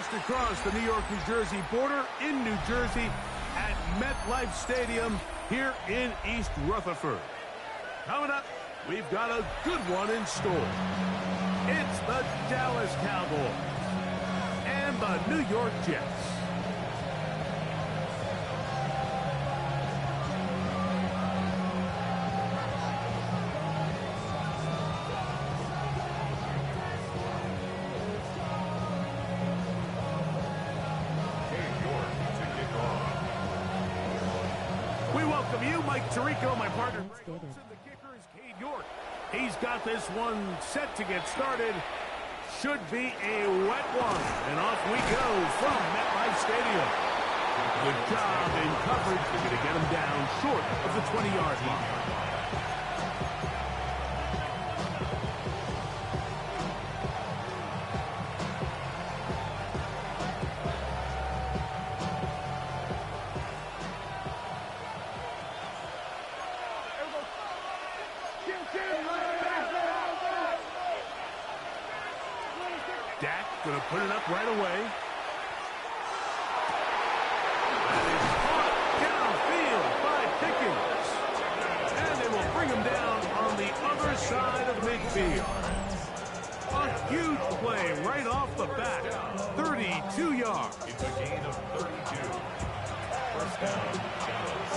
just across the New York-New Jersey border in New Jersey at MetLife Stadium here in East Rutherford. Coming up, we've got a good one in store. It's the Dallas Cowboys and the New York Jets. We welcome you, Mike Tirico, my partner. The kicker is Cade York. He's got this one set to get started. Should be a wet one. And off we go from MetLife Stadium. Good job in coverage. They're going to get him down short of the 20-yard line. Dak going to put it up right away. That is caught downfield by Pickens. And they will bring him down on the other side of midfield. A huge play right off the bat. 32 yards. It's a gain of 32. First down, Dallas.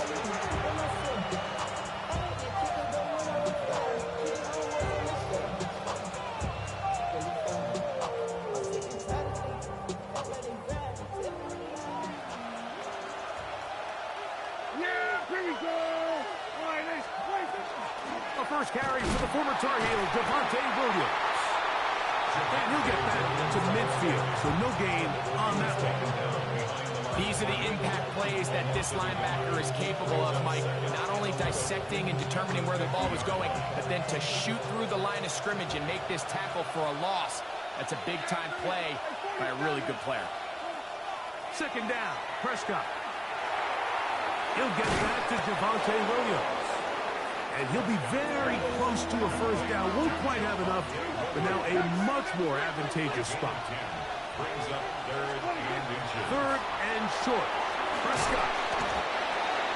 The first carry for the former Tar Heel, Javonte Williams. And he'll get that to midfield, so no gain on that one. These are the impact plays that this linebacker is capable of, Mike. Not only dissecting and determining where the ball was going, but then to shoot through the line of scrimmage and make this tackle for a loss. That's a big-time play by a really good player. Second down, Prescott. He'll get that to Javonte Williams. And he'll be very close to a first down. Won't quite have enough, but now a much more advantageous spot. Brings up Third and short. Prescott.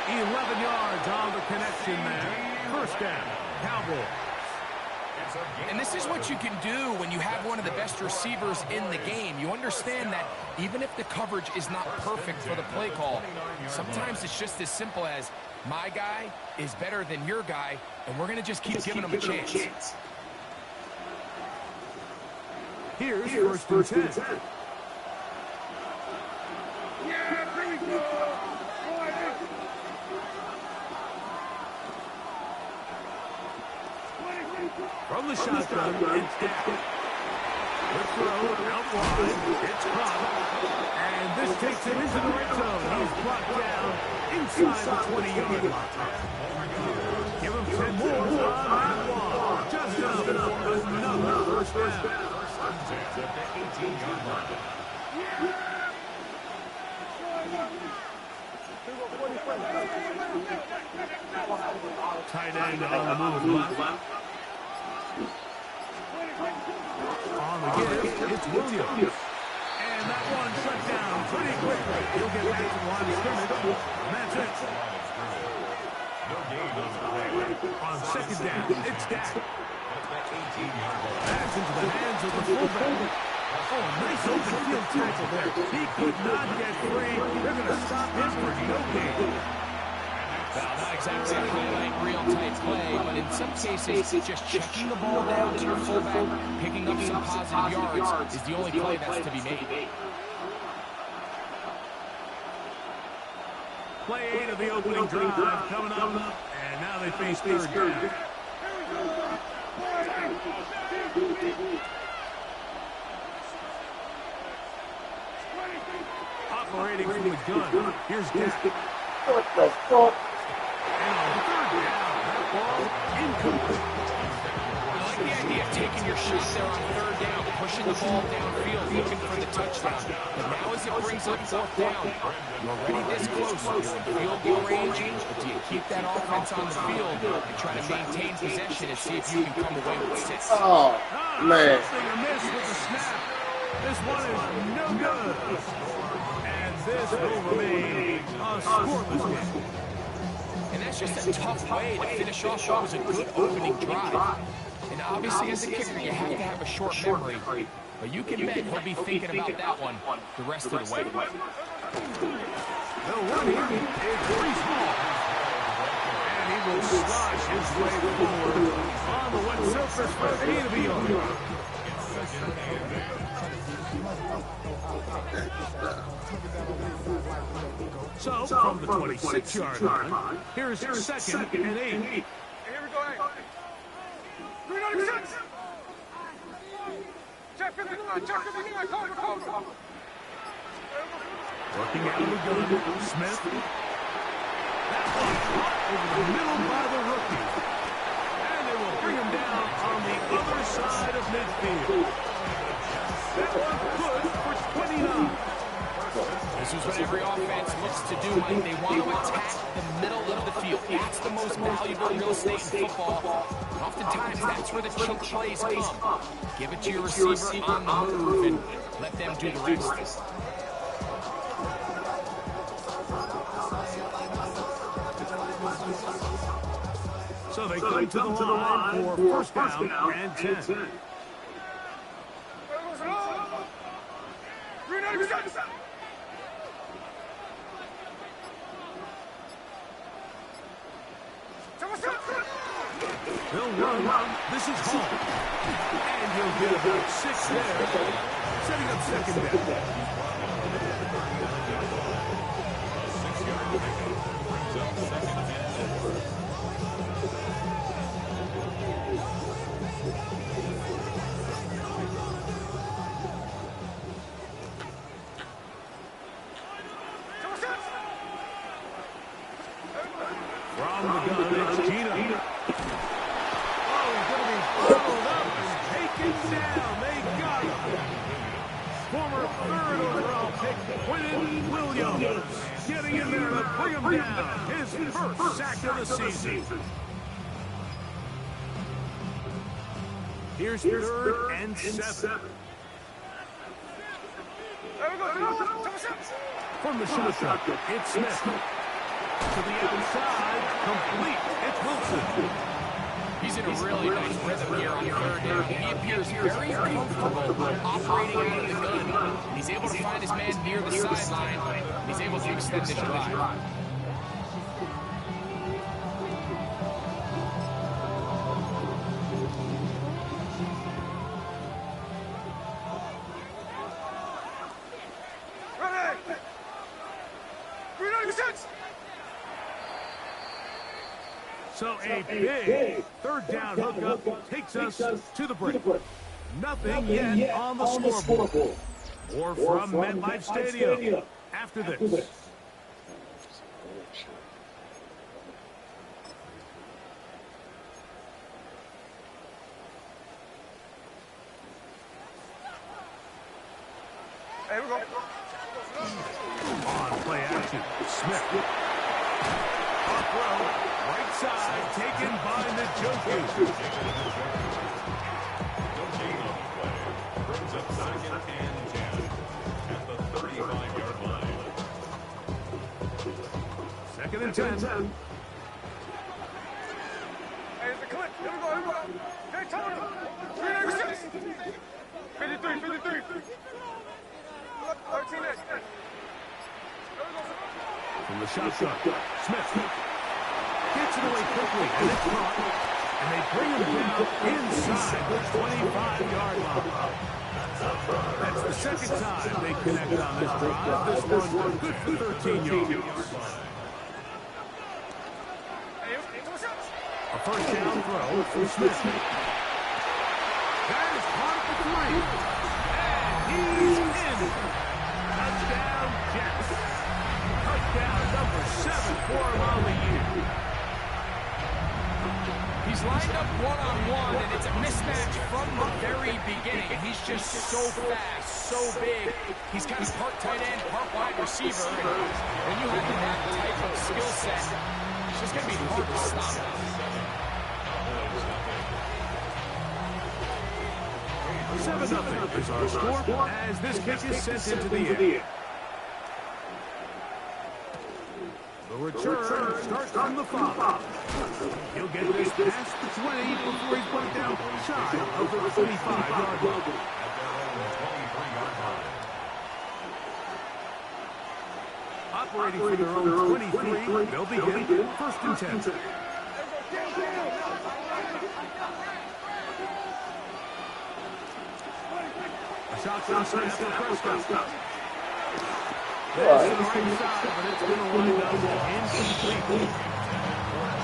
11 yards on the connection there. First down, Cowboys. And this is what you can do when you have one of the best receivers in the game. You understand that even if the coverage is not perfect for the play call, sometimes it's just as simple as my guy is better than your guy, and we're going to just keep giving him a chance. Here's first and 10. From the shotgun, it's Dak. The throw out wide. It's caught. And this takes him into the red zone. He's brought down inside the 20-yard line. Give him 10 more on that one. Just enough for another first down. at the 18-yard line. Tight end on the move left. On the give, it's Williams. And that one shut down pretty quickly. He'll get back to the line of scrimmage. And that's it. No gain on the play. On second down, it's Dak. Pass into the hands of the fullback. Oh, nice open field tackle there. He could not get free. They're going to stop him for no gain. Well, not exactly a highlight reel type play, but in some cases, just checking the ball down to your fullback, picking up some positive yards is the only play that's to be made. Play 8 of the opening drive coming up, and now they face third down. Operating from the gun, here's Dak. What the fuck? And on third down, that ball incomplete. I like the idea of taking your shot there on third down, pushing the ball downfield, looking for the touchdown. But now as it brings up fourth down, you're already this close. You're in field goal range, but do you keep that offense on the field and try to maintain possession and see if you can come away with 6? Oh, man. Something amiss with the snap. This one is no good. And this will remain a scoreless game. And that's just a tough way to finish off what was a good opening drive. And obviously, as a kicker, you have to have a short memory. But you can bet he'll be thinking about that one the rest of the way. The one here is Brees Hall. And he will slide his way forward on the wet surface for a gain of a yard. So, from the 26-yard line, here's second and 8. Here we go. Working out of the gun, Smith. That one caught over the middle by the rookie. And they will bring him down on the other side of midfield. That one good for 29. This is what every offense looks to do, Mike. They want to attack the middle of the field. That's the most valuable real estate in football. Oftentimes, that's where the chunk plays come. Give it to your receiver on the move and let them do the rest. So they come to the line for first down and 10. They'll run. This is Hall. And he'll get about 6 there, setting up second down. From the gun, it's Gina. Oh, he's going to be followed up and taken down. They got him. Former third overall pick, Quinnen Williams, getting in there to bring him down. His first sack of the season. Here's third and 7. From the shotgun, it's Smith. To the outside, complete. It's Wilson. He's in a really nice rhythm here on third down. He appears very comfortable operating out of the gun. He's able to find his man near the sideline. He's able to extend this drive. So a big third down hookup takes us to the break. Nothing yet on the scoreboard. Or from MetLife Stadium after this. On play action, Smith. Up row, right side, taken by Njoku. Brings up second and 10 at the 35-yard line. Second and 10. Hey, it's a clip. Here we go. Hey, Tony. 53. 13 next. From the shotgun, Smith gets it away quickly, and it's caught. And they bring him down inside the 25-yard line. That's the second time they connect on this drive. This one good for 13 yards. A first down throw for Smith. That is caught for 3. And he's in. Touchdown, Jets. Touchdown number 7 for him on the year. He's lined up one-on-one, and it's a mismatch from the very beginning. He's just so fast, so big. He's kind of part tight end, part wide receiver. And when you have that type of skill set, it's just going to be hard to stop. 7-0 is our score as this kick is sent into the air. The return starts from the 5. He'll get this past the 20 before he's brought down shy of the 25-yard line. Operating for their own 23, they'll begin 1st and 10. A shotgun snap for Prescott. That's the right side, but it's going to wind up incomplete.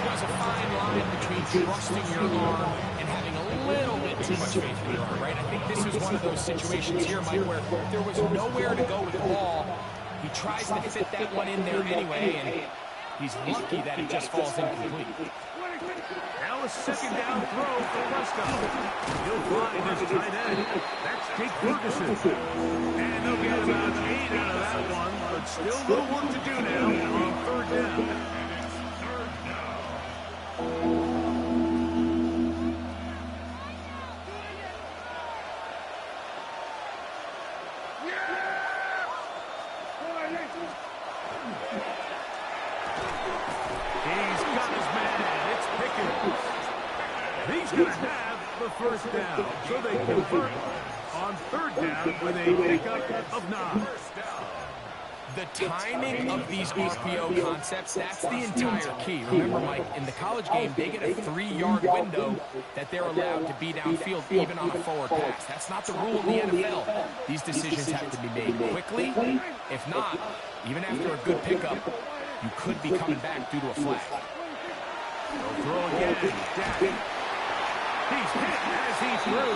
There's a fine line between trusting your arm and having a little bit too much faith in your arm, right? I think this is one of those situations here, Mike, where there was nowhere to go with the ball. He tries to fit that one in there anyway, and he's lucky that it just falls incomplete. Now a 2nd down throw for Prescott. He'll find his tight end. That's Jake Ferguson. And they'll get about 8 out of that one, but still a little work to do now on 3rd down. He's got his man. It's Pickens. He's going to have the 1st down. So they convert on 3rd down with a pickup of 9. The timing of these RPO concepts, that's the entire key. Remember, Mike, in the college game, they get a 3-yard window that they're allowed to be downfield even on a forward pass. That's not the rule in the NFL. These decisions have to be made quickly. If not, even after a good pickup, you could be coming back due to a flag. They'll throw again. Dak. He's hit as he threw.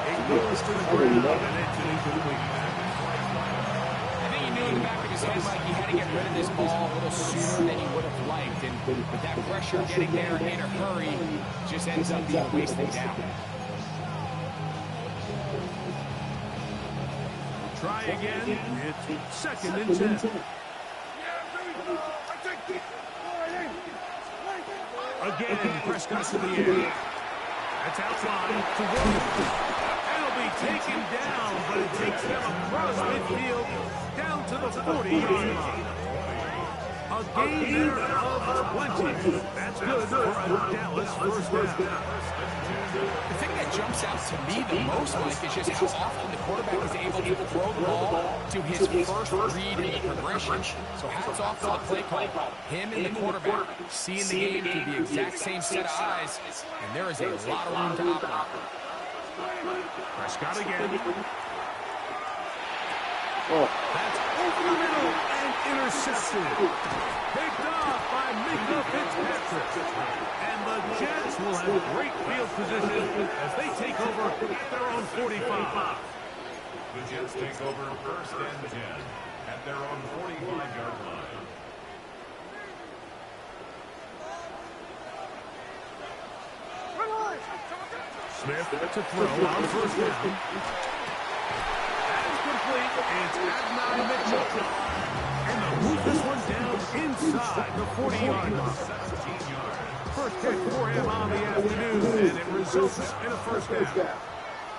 It goes to the ground, and it's an incomplete. I think he knew in the back of his head, Mike, he had to get rid of this ball a little sooner than he would have liked. And with that pressure getting there in a hurry, just ends up being wasted down. Try again. It's 2nd and 10. Again, Prescott to the air. That's outside to Williams. That'll be taken down, but it takes them across midfield down to the 40-yard line. A gain there of 20. That's good for a Dallas 1st down. The thing that jumps out to me the most, Mike, is just how often the quarterback is able to throw the ball to his first read in the progression. So hats off to the play call. Him and the quarterback seeing the game through the exact same set of eyes, and there is a lot of room to operate. Prescott again. That's over the middle and intercepted. Picked off by Minkah Fitzpatrick. And the Jets will have great field position as they take over at their own 45. The Jets take over 1st and 10 at their own 45-yard line. Smith to throw on 1st down. That's complete. It's Adonai Mitchell. And they'll move this one down inside the 40-yard line. 1st pick for him on the afternoon, and it results in a 1st down.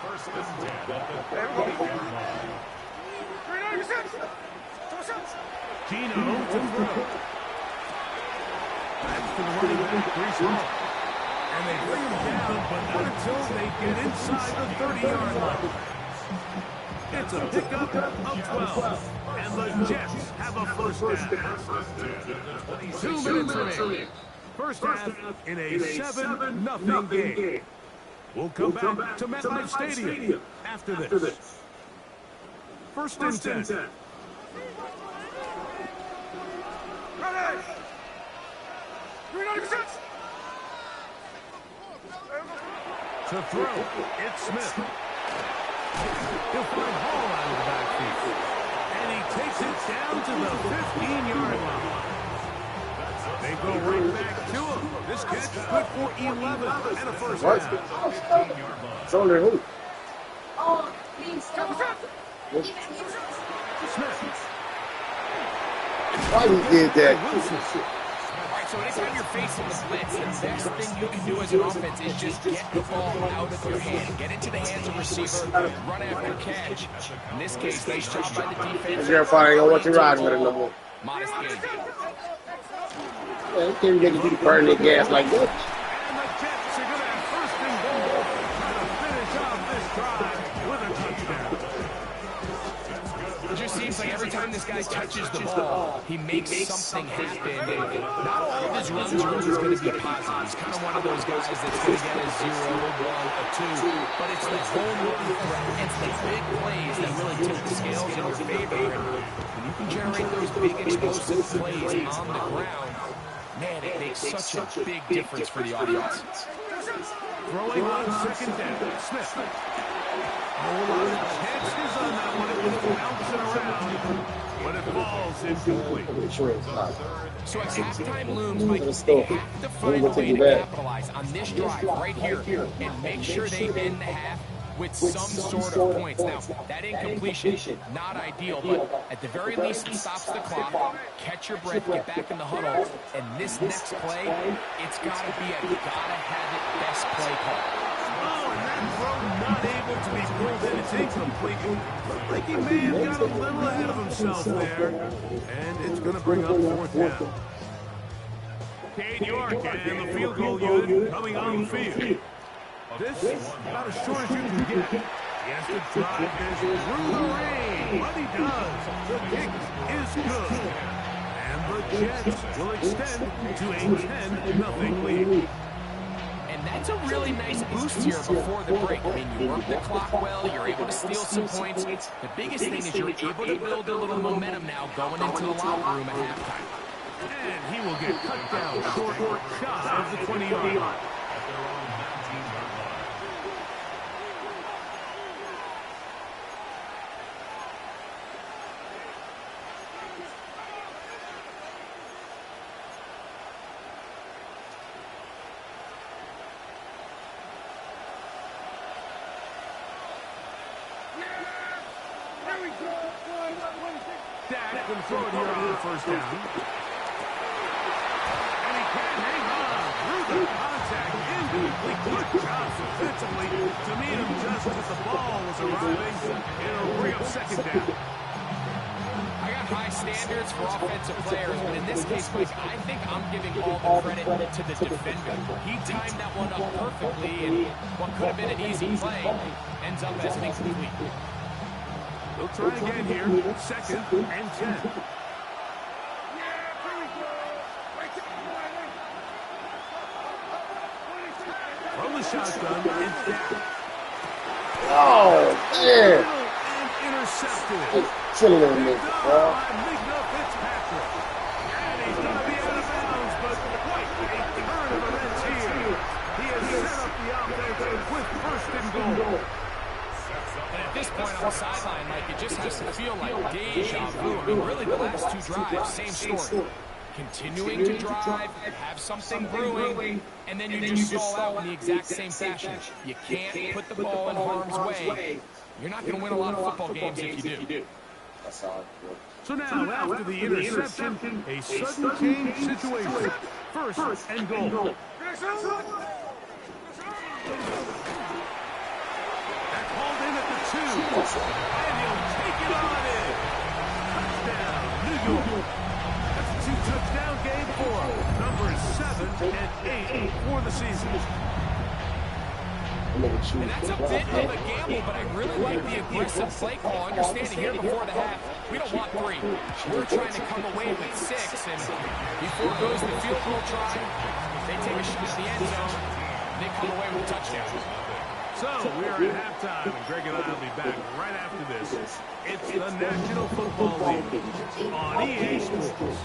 1st and 10 at the 40-yard line. Gino to throw. That's the running back, Brees Hall. And they bring him down, but not until they get inside the 30-yard line. It's a pickup of 12. And the Jets have a 1st down. 2 minutes remaining. 1st half in a 7-0 game. We'll come back to MetLife Stadium after this. 1st and 10. To throw, it's Smith. He'll find Hall out of the backfield. And he takes it down to the 15-yard line. They go right back to him. This catch good for 11 and a 1st down. It's under who? Smith. Why he did that? All right, so anytime you're facing the blitz, the best thing you can do as an offense is just get the ball out of your hand. Get into the hands of receiver, run after catch. In this case, nice job by the defense. You're fine. I want you riding with it no more. Modest gain. Yeah, you can't get to burn their gas like that. And the Jets are going to have first and goal. Trying to finish off this drive with a touchdown. It just seems like every time this guy touches the ball, he makes something happen. And not all of his runs are always going to be positive. He's kind of one of those guys that's going to get a 0, a 1, a 2. But it's the home run threat. It's the big plays that really tip the scales in your favor. And when you can generate those big explosive plays on the ground, man, it makes such a big difference for the offense. Throwing on second down. Smith. A whole lot of chances on that one. It was bouncing around, but it falls incomplete. So as halftime looms, Mike, they have to find a way to capitalize on this drive right here and make sure they end the half with some sort of points. Now, that incompletion, not ideal, but at the very least, it stops the clock. Catch your breath, get back in the huddle, and this next play, it's got to be a gotta-have-it best play call. Oh, and that throw not able to be pulled in. It's incomplete. Looked like he may have got a little ahead of himself there. And it's going to bring up fourth down. Cade York and the field goal unit coming on the field. This is about as short as you can get. He has to drive this through the rain. But he does. The kick is good. And the Jets will extend to a 10-0 lead. And that's a really nice boost here before the break. I mean, you work the clock well, you're able to steal some points. The biggest thing is you're able to build a little momentum now going into the locker room at halftime. And he will get cut down short, shy of the 20-yard line. Dak can throw it here on the first down. And he can't hang on through the contact. Incomplete. Good job defensively to meet him just as the ball was arriving. It'll bring up second down. I got high standards for offensive players, but in this case, Mike, I think I'm giving all the credit to the defender. He timed that one up perfectly, and what could have been an easy play ends up as an incomplete. They'll try again here. Second and 10. From the shotgun, it's Dak. Oh, man. And intercepted. Chilling in there, bro. Migna Fitzpatrick. And he's going to be out of bounds, but quite a turn of events here. He has set up the offense with first and goal. And at this point on the sideline, Mike, it just has to feel like deja vu. I mean, really, the last two drives, same story. Continuing to drive, have something brewing, and then you just stall out in the exact same fashion. You can't put the ball in harm's way. You're not going to win a lot of football games if you do. So now, after the interception, a sudden change situation. First and goal. That's hauled in at the 2. And he'll take it on in. Touchdown, New York. That's a 2-touchdown game for him. Numbers 7 and 8 for the season. And that's a bit of a gamble, but I really like the aggressive play call. Understanding here before the half, we don't want 3. We're trying to come away with 6, and before it goes to the field goal try, they take a shot at the end zone, they come away with a touchdown. So, we are at halftime, and Greg and I will be back right after this. It's the National Football League on EA Sports.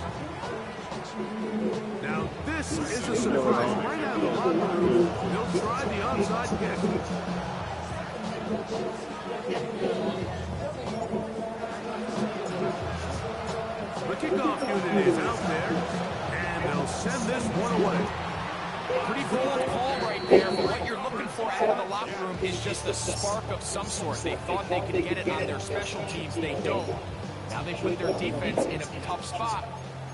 Now, this is a surprise. Right out of the locker room, they'll try the onside kick. The kickoff unit is out there, and they'll send this one away. Pretty bold call right there, but what you're looking for out of the locker room is just a spark of some sort. They thought they could get it on their special teams. They don't. Now they put their defense in a tough spot.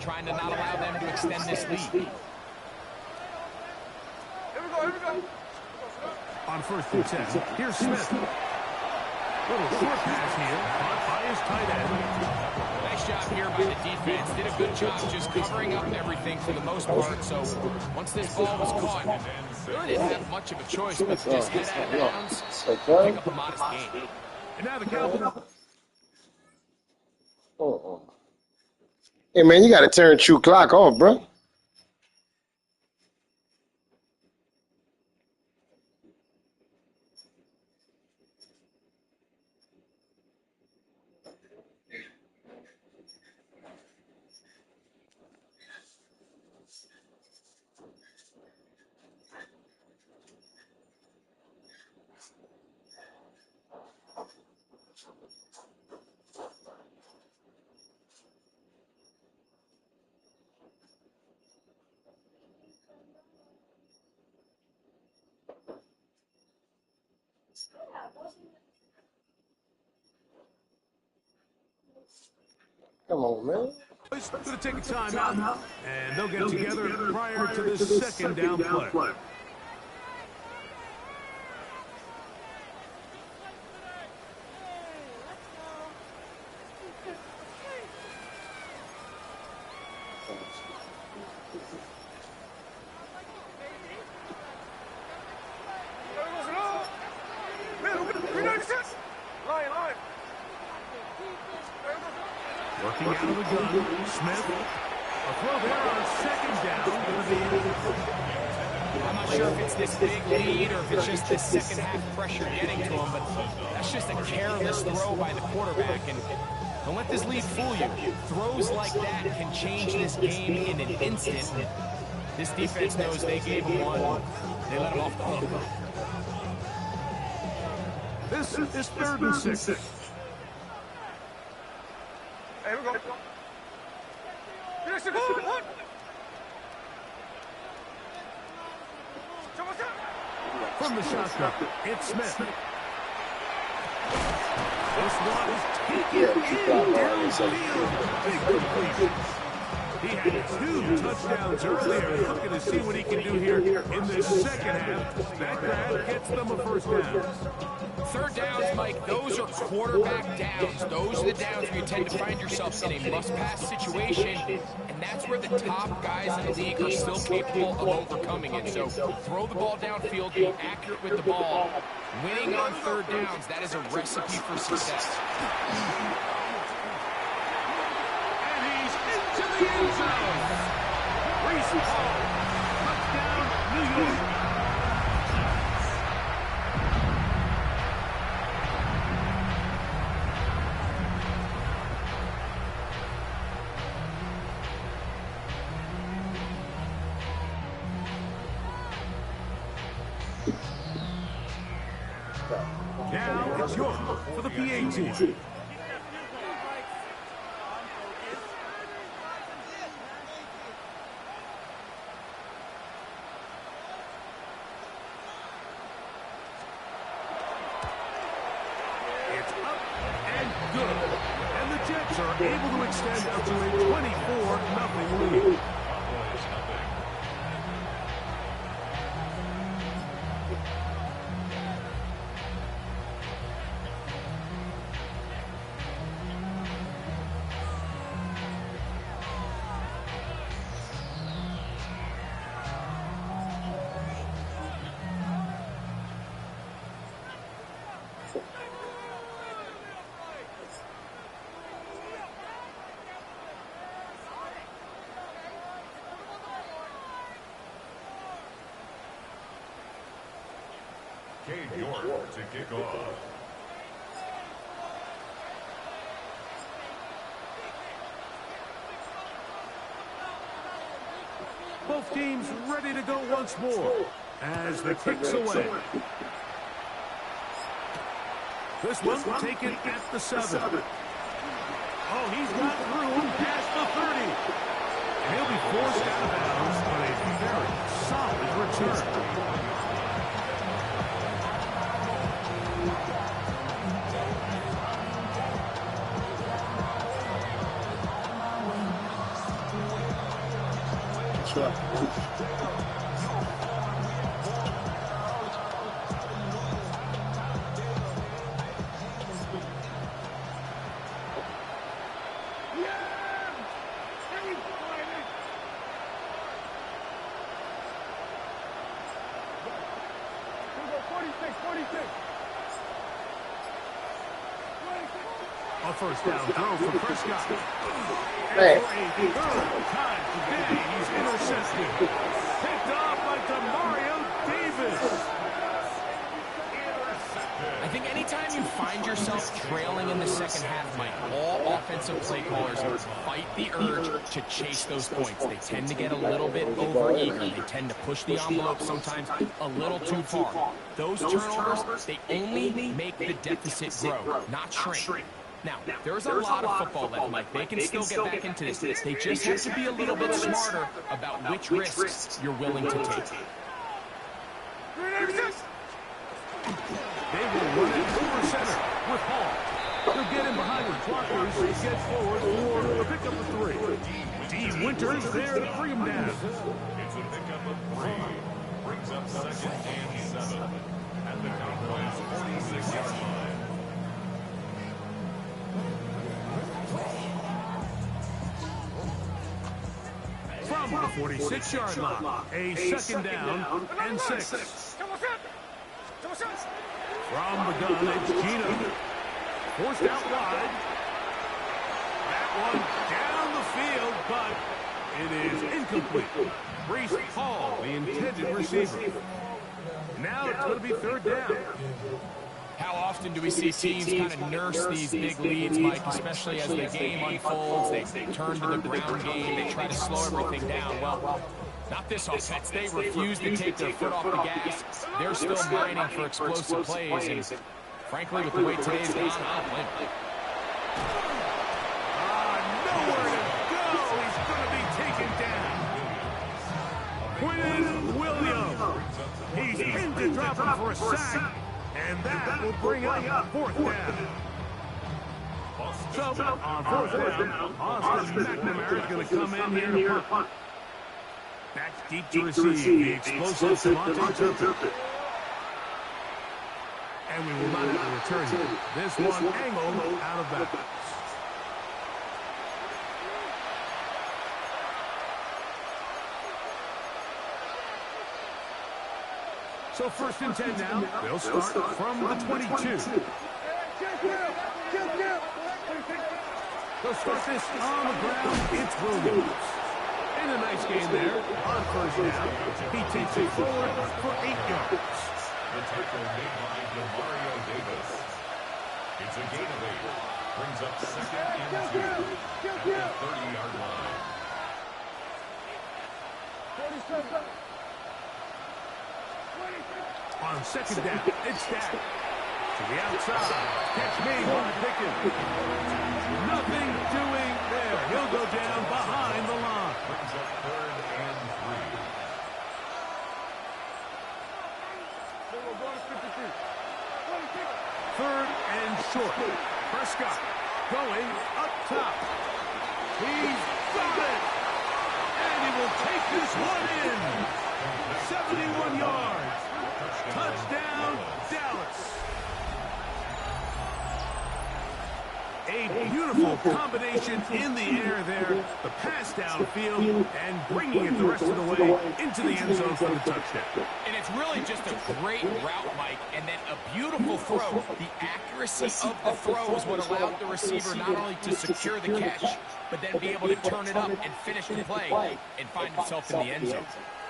trying to not allow them to extend this lead. Here we go, here we go. On first and 10, here's Smith. Little short pass here, caught by his tight end. Nice job here by the defense. Did a good job just covering up everything for the most part. So once this ball was caught, really didn't have much of a choice but to just head out of bounds, pick up a modest gain. And now the Cowboys. Hey, man, you got to turn True Clock off, bro. Come on, man. Going to take a timeout, and they'll get together prior to this second down play. Working out of the gun, Smith. A throw there on second down. I'm not sure if it's this big lead or if it's just this second half pressure getting to him, but that's just a careless throw by the quarterback. And don't let this lead fool you. Throws like that can change this game in an instant. This defense knows they gave him one. They let him off the hook. This is 3rd and 6. Here we go. Here's the goal. One. From the shotgun, it's Smith. This one is taken in downfield. Big completion. He had 2 touchdowns earlier. Looking to see what he can do here in the second half. That grab gets them a first down. 3rd downs, Mike, those are quarterback downs. Those are the downs where you tend to find yourself in a must-pass situation, and that's where the top guys in the league are still capable of overcoming it. So throw the ball downfield, be accurate with the ball. Winning on 3rd downs, that is a recipe for success. And he's into the end zone. Reese Hall, touchdown, New York. Now it's York for the PAT. It's up and good. And the Jets are able to extend out to a 24-0 lead. Cade York to kick off. Both teams ready to go once more as the kick's away. This one taken at the 7. Oh, he's got through past the 30. And he'll be forced out of bounds on a very solid return. A first down throw for Prescott. Man. And for a third time today, he's intercepted. Picked off by Demario Davis. I think anytime you find yourself trailing in the second half, Mike, all offensive play callers fight the urge to chase those points. They tend to get a little bit overeager. They tend to push the envelope sometimes a little too far. Those turnovers, they only make the deficit grow, not shrink. Now, there's a lot of football left, Mike. They can still get back into this. They just have to be a little bit smarter about which risks you're willing to take. They will run it over center with Hall. He'll get in behind the blockers. He gets forward for a pickup of 3. Dean Winters there to bring him down. It's a pickup of 3. Brings up 2nd and 7 at the Cowboys' 46-yard line. From the 46-yard line, a second down and 6. From the gun, it's Gino. Forced out wide. That one down the field, but it is incomplete. Breece Hall, the intended receiver. Now it's going to be 3rd down. How often do we see teams kind of nurse these big leads, Mike, especially as the game unfolds? They turn to the ground game. They try to slow everything down. Well, not this offense. They refuse to take their foot off the gas. They're still mining for explosive plays. And frankly, with the way today's gone, I don't blame them. Nowhere to go. He's going to be taken down. Quinn Williams. He's in to drop him for a sack. And that will bring up 4th down. So, on 4th down, Austin McNamara is going to come in here to punt. Back deep to receive the explosive Devontae Turpin. And we will not have to return him. This one angled out of bounds. So 1st and 10 now. They'll start from the 22. They'll start this on the ground. It's Williams. And a nice game there on 1st down. He takes it forward for 8 yards. The tackle made by Demario Davis. It's a gain of 8. Brings up 2nd and 2 at the 30-yard line. On 2nd down, it's Dak. To the outside. Catch made by Pickens. Nothing doing there. He'll go down behind the line. Brings up 3rd and 3. 3rd and short. Prescott going up top. He's got it. And he will take this one in. 71 yards. Touchdown, Dallas. A beautiful combination in the air there. The pass downfield and bringing it the rest of the way into the end zone for the touchdown. And it's really just a great route, Mike, and then a beautiful throw. The accuracy of the throw is what allowed the receiver not only to secure the catch, but then be able to turn it up and finish the play and find himself in the end zone.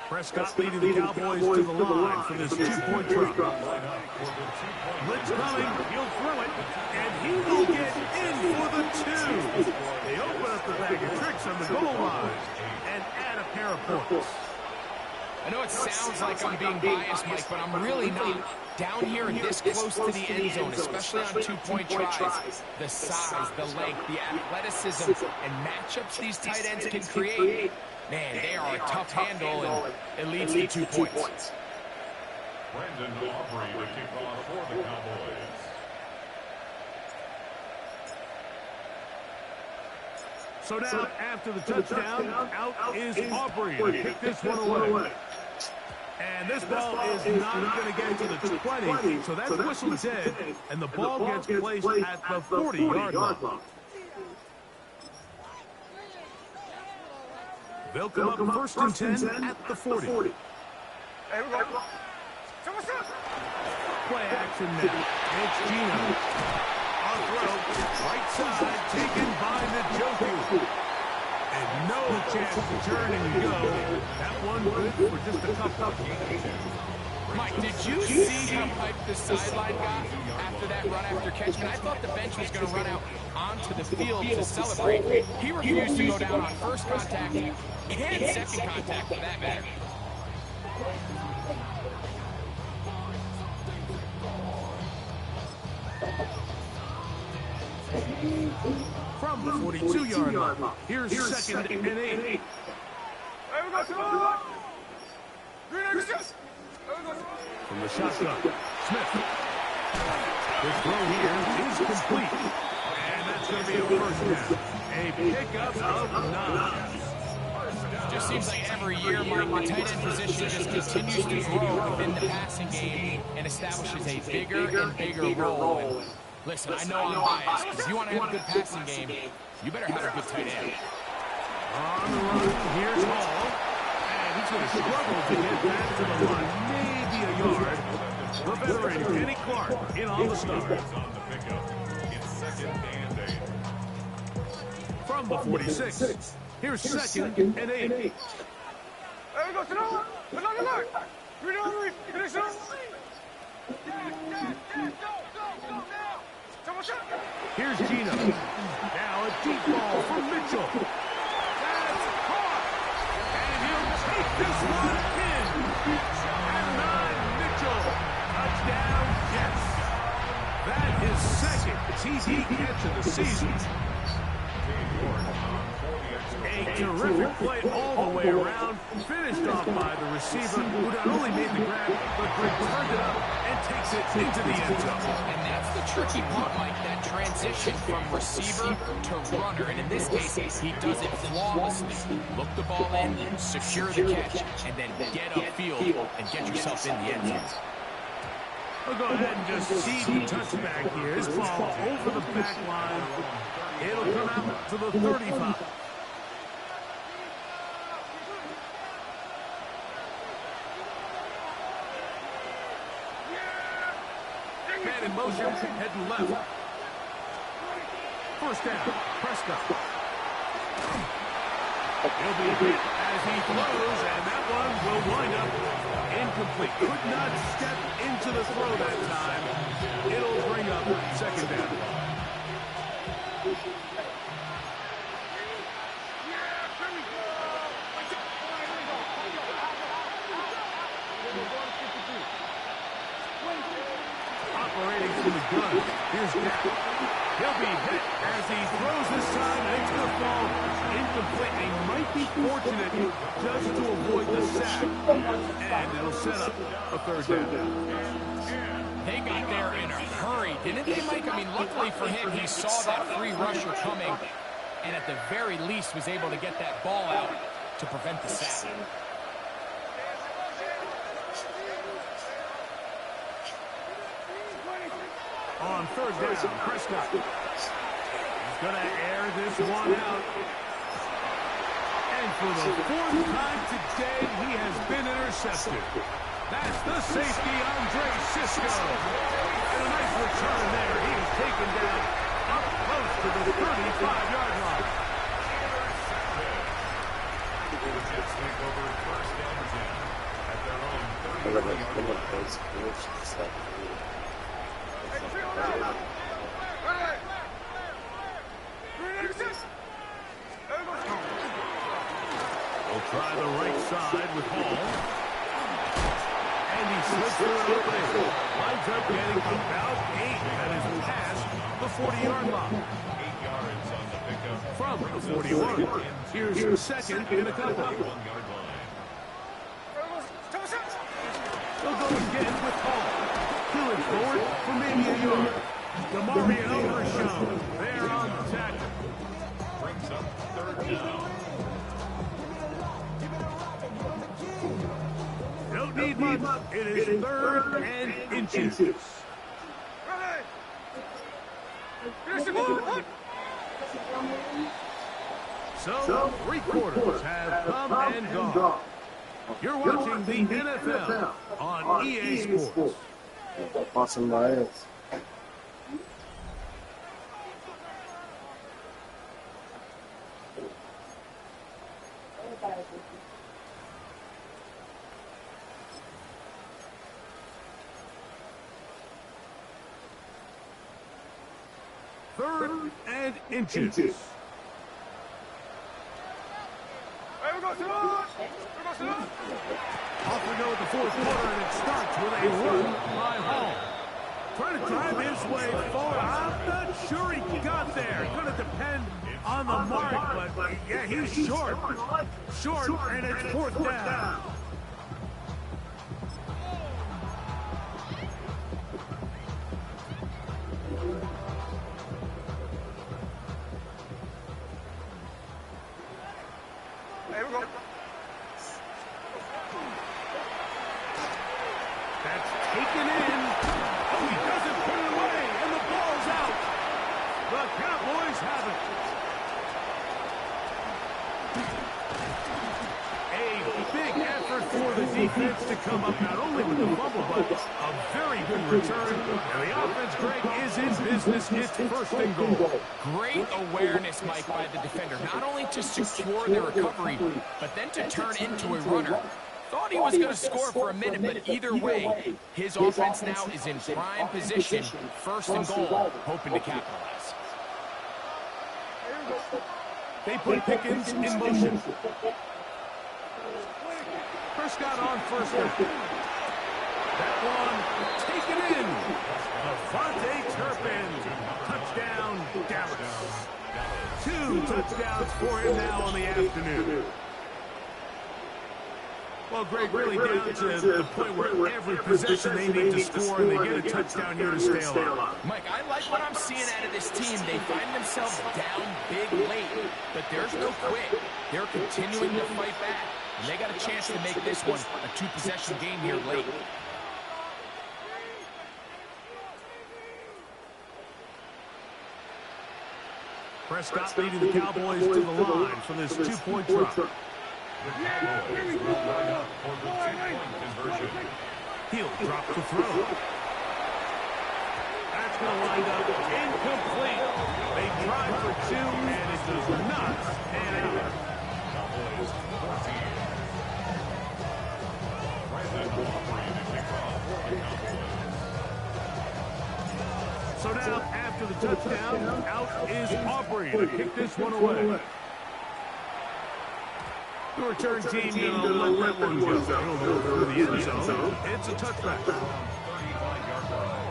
Prescott leading the Cowboys to the line for this 2-point drop. Blitz coming, he'll throw it, and he will get in for the 2. They open up the bag of tricks on the goal line and add a pair of points. I know it sounds like I'm being biased, Mike, but I'm really not. Down here and this close to the end zone, especially on 2-point tries, the size, the length, the athleticism, and matchups these tight ends can create, man, they are a tough handle, and it leads to 2 points. Brandon Aubrey to kick off for the Cowboys. So now, after the touchdown, out is Aubrey to kick this one away. And this ball is not going to get to the 20, so that's whistled dead, and the ball gets placed at the 40-yard line. They'll come up first and 10 at the 40. Hey, we go. Play action now. It's Gino. On throw, right side, taken by Njoku. And no chance to turn and go. That one good for just a couple. Mike, did you see how hyped the sideline got after that run after catch? And I thought the bench was going to run out onto the field to celebrate. He refused to go down on first contact and second contact, for that matter. From the 42-yard line, here's second and 8. Hey, we go. From the shotgun, Smith. The throw here is complete. And that's going to be a first down. A pickup of 9. Just seems like every year, Mike, the tight end position just continues to grow within the passing game and establishes a bigger and bigger role. And listen, I know I'm biased, because if you want to have a good passing game, you better have a good tight end. On the run, here's Hall. And he's going to struggle to get back to the line. Maybe a yard. The veteran, Kenny Clark, in on the start. From the 46, here's second and 8. Hey, we go. Sit down. Look. Finish it. Here's Gino. Now a deep ball from Mitchell. That's caught. And he'll take this one in. At 9, Mitchell. Touchdown, Jets. That is second TD catch of the season. A terrific play all the way around. Finished off by the receiver, who not only made the grab, but returned it up and takes it into the end zone. And that's the tricky part, Mike, that transition from receiver to runner. And in this case, he does it flawlessly. Look the ball in, secure the catch, and then get upfield and get yourself in the end zone. We'll go ahead and just see the touchback here. His ball over the back line. It'll come out to the 35. Man in motion, heading left. First down, Prescott. He'll be hit as he throws, and that one will wind up incomplete. Could not step into the throw that time. It'll bring up second down. Operating from the gun. Here's Dak. He'll be hit as he throws this time, and it's going to fall incomplete. They might be fortunate just to avoid the sack, and it'll set up a third down. They got there in a hurry, didn't they, Mike? I mean, luckily for him, he saw that free rusher coming, and at the very least was able to get that ball out to prevent the sack. On third down, Prescott. He's going to air this one out. And for the fourth time today, he has been intercepted. That's the safety, Andre Cisco. And a nice return there. He is taken down up close to the 35-yard line. The Jets take over first and 10 at their own 30-yard line. We'll try the right side with Hall. And he slips through an opening. Winds up getting about 8. That is past the 40-yard line. 8 yards on the pickup. From the 41. Here's second and a couple. 1-yard line. They'll go again with Hall. Killing forward for maybe a yard. DeMario Overshown there on the tackle. Brings up third now. Don't need much. It is 3rd and inches. Ready. Finish the ball. So, 3 quarters have come and gone. You're watching the NFL on EA Sports. Awesome, my ass. Third and inches. Hey, we go, Simone. We go, Simone. Off we go with the 4th quarter, and it starts with a run by Hall. Trying to drive his way forward. I'm not sure he got there. Going to depend on the mark, but yeah, he's short. Short, and it's 4th down. Hey, we go. That's taken in. Oh, he doesn't put it away, and the ball's out. The Cowboys have it. A big effort for the defense to come up not only with the fumble, but a very good return. And the offense, Greg, is in business. It's 1st and goal. Great awareness, Mike, by the defender. Not only to secure the recovery, but then to turn into a runner. Thought he was going to score for a minute, but either way, his offense now is in prime position, 1st and goal, hoping to capitalize. They put Pickens in motion. Prescott on 1st down. That one taken in. Devontae Turpin. Touchdown, Dallas. 2 touchdowns for him now on the afternoon. Well, Greg, really down to the point where every possession they need to score, and they get a touchdown here to stay alive. Mike, I like what I'm seeing out of this team. They find themselves down big late, but there's no quit. They're continuing to fight back, and they got a chance to make this one a 2-possession game here late. Prescott leading the Cowboys to the line for this 2-point drop. The Cowboys will line up for the 2-point conversion. He'll drop the throw. That's going to wind up incomplete. They tried for 2, and it does not pan out. Cowboys 14. Present operating kickoff for the Cowboys. So now, after the touchdown, out is Aubrey to kick this one away. The return team going to let that one go. It'll go through the end zone. It's a touchback. 35-yard line.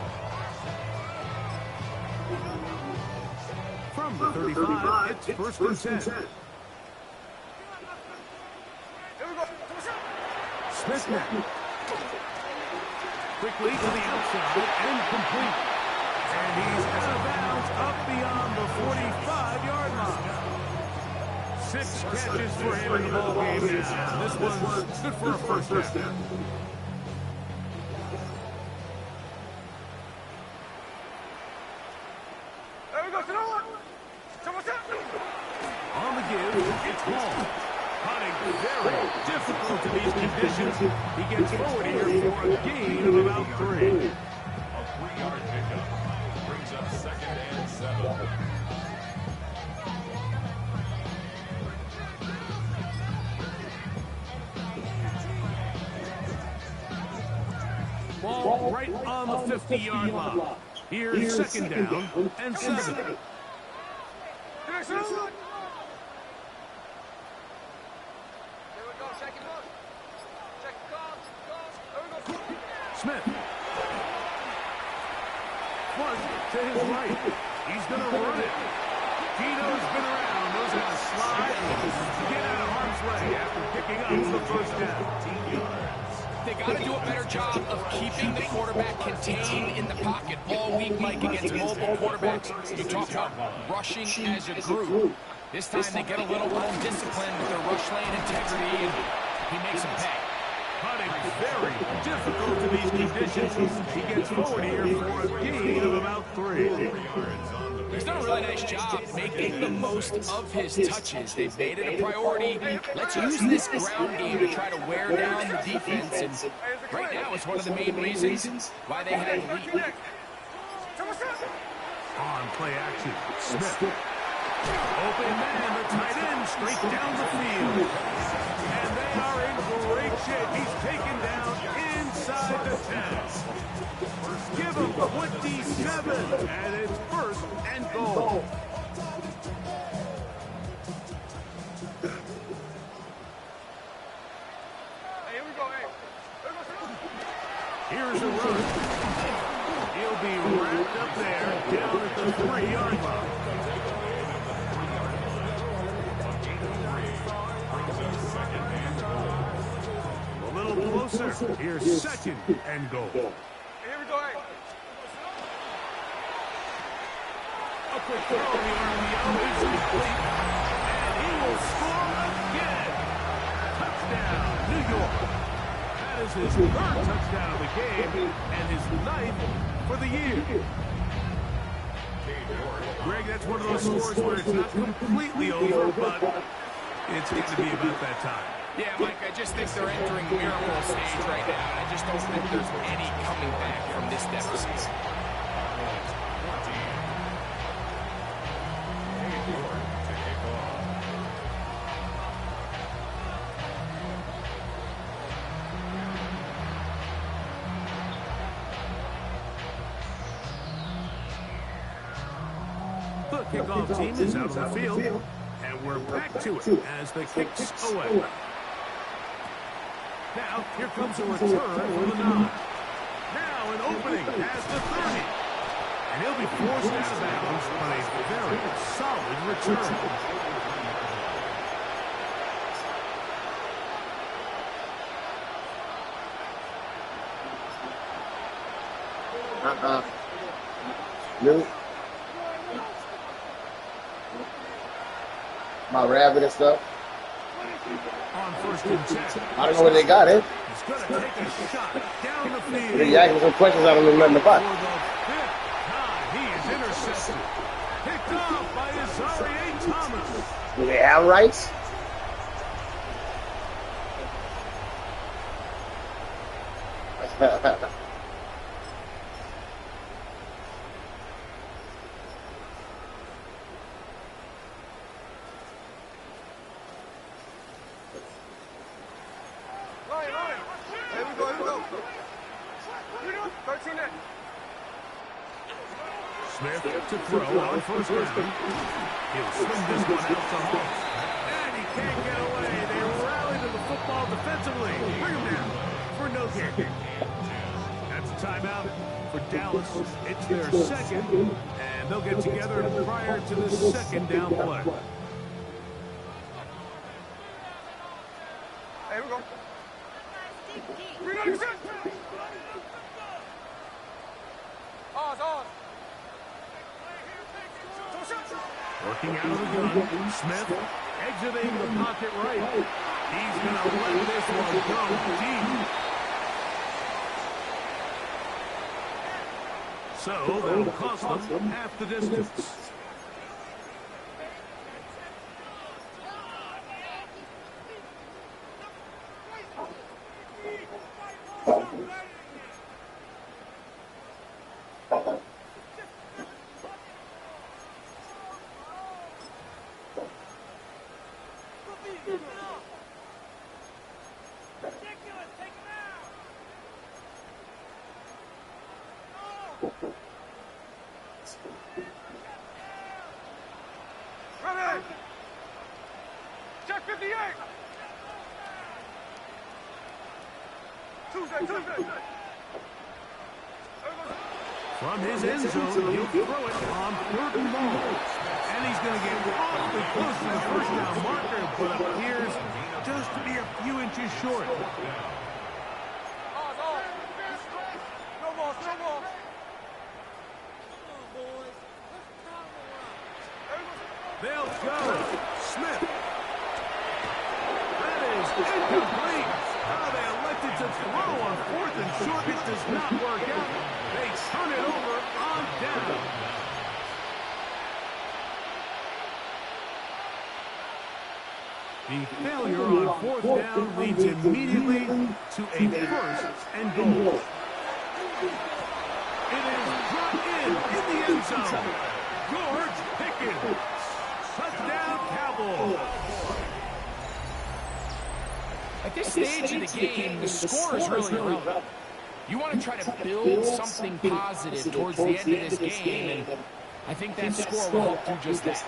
From the 35, it's 1st and 10. Smith now. Quickly to the outside and complete. And he's out of bounds up beyond the 45-yard line. 6 catches for him in the ball game now. This one's good for a 1st down. There we go, Simone. On the give, it's Hall. Hunting very difficult in these conditions. He gets forward here for a gain of about 3. A 3-yard pickup brings up 2nd and 7. Ball right on the 50-yard line. Here's 2nd down and 7. Smith. One to his right. He's going to run it. Gino's been around, knows how to slide to get out of harm's way after picking up the 1st down. They got to do a better job of keeping the quarterback contained in the pocket all week, Mike, against mobile quarterbacks. You talk about rushing as a group. This time they get a little undisciplined with their rush lane integrity, and he makes them pay. Cutting very difficult in these conditions. He gets forward here for a gain of about 3. He's done a really nice job making the most of his touches. They've made it a priority. Let's use this ground game to try to wear down the defense, and right now it's one of the main reasons why they had the lead. On play action, Smith. Open man, the tight end, straight down the field. And they are in great shape. He's taken down inside the 10. Give him 27, and it's 1st and goal. Here we go, Here's a run. He'll be wrapped up there, down at the 3-yard line. Closer. Here's 2nd and goal. Here we go, A quick throw. The RPO is complete. And he will score again. Touchdown, New York. That is his 3rd touchdown of the game and his 9th for the year. Greg, that's one of those scores where it's not completely over, but it's going to be about that time. Yeah, Mike, I just think they're entering miracle stage right now, and I just don't think there's any coming back from this deficit. The kickoff team is out on the field, and we're back to it as the kick's away. Now, here comes a return from the 9. Now an opening past the 30. And he'll be forced out of bounds on a very solid return. Nope. My rabbit and stuff. On 1st and 10. I don't know where they got it. He's going to take a shot down the field. You asking some questions I don't remember about. For the 5th time, he is intercepted. Picked off by Azari A. Thomas. Do they have rights? Smith to throw on 1st down. He'll swing this one out to Hall. And he can't get away. They rally to the football defensively. Bring him down for no gain. That's a timeout for Dallas. It's their 2nd, and they'll get together prior to the 2nd down play. Here we go. Working out of the gun, Smith exiting the pocket right. He's going to let this one go deep. So that'll cost them half the distance. Ready! Check 58! Tuesday! From his end zone, he'll throw it on 3rd and long. And he's going to get awfully close to the 1st down marker, but appears just to be a few inches short. No more. They'll go. attempted to throw on 4th and short. It does not work out. They turn it over on down. The failure on 4th down leads immediately to a 1st and goal. It is brought in the end zone. George Pickens. Touchdown, Cowboys. At this stage of the game, the score is really irrelevant. You want to try to build something positive towards the end of this game, and I think that score will help do just that.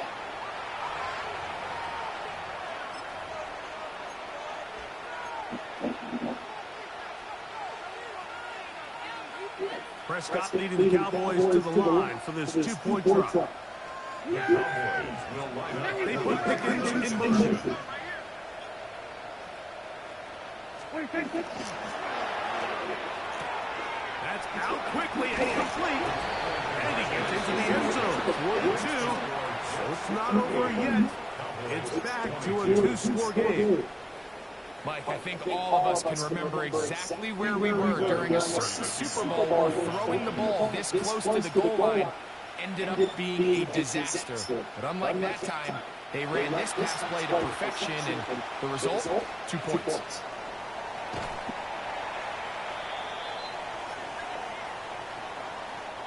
Prescott leading the Cowboys to the line for this 2-point drop. The Cowboys will line up. They put Pickens in motion. That's out quickly and complete. And he gets into the end zone for the 2. So it's not over yet. It's back to a 2-score game. Mike, I think all of us can remember exactly where we were during a certain Super Bowl where throwing the ball this close to the goal line ended up being a disaster. But unlike that time, they ran this pass play to perfection, and the result, 2 points.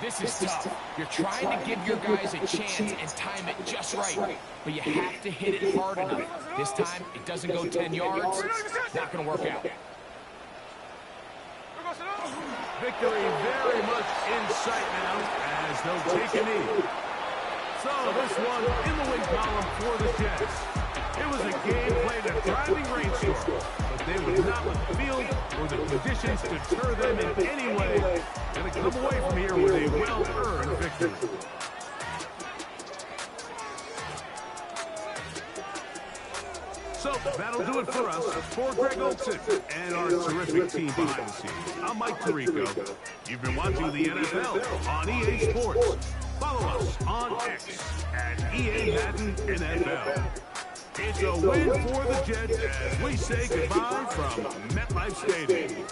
This is tough. You're trying to give your guys a chance and time it just right, but you have to hit it hard enough. This time, it doesn't go 10 yards. Not going to work out. Victory very much in sight now as they'll take a knee. So this one in the win column for the Jets. It was a game played a driving rainstorm, but they would not let the field or the conditions deter them in any way. Going to come away from here with a well-earned victory. So that'll do it for us. For Greg Olsen and our terrific team behind the scenes, I'm Mike Tirico. You've been watching the NFL on EA Sports. Follow us on X at EA Madden NFL. It's a win for the Jets as we say goodbye from MetLife Stadium.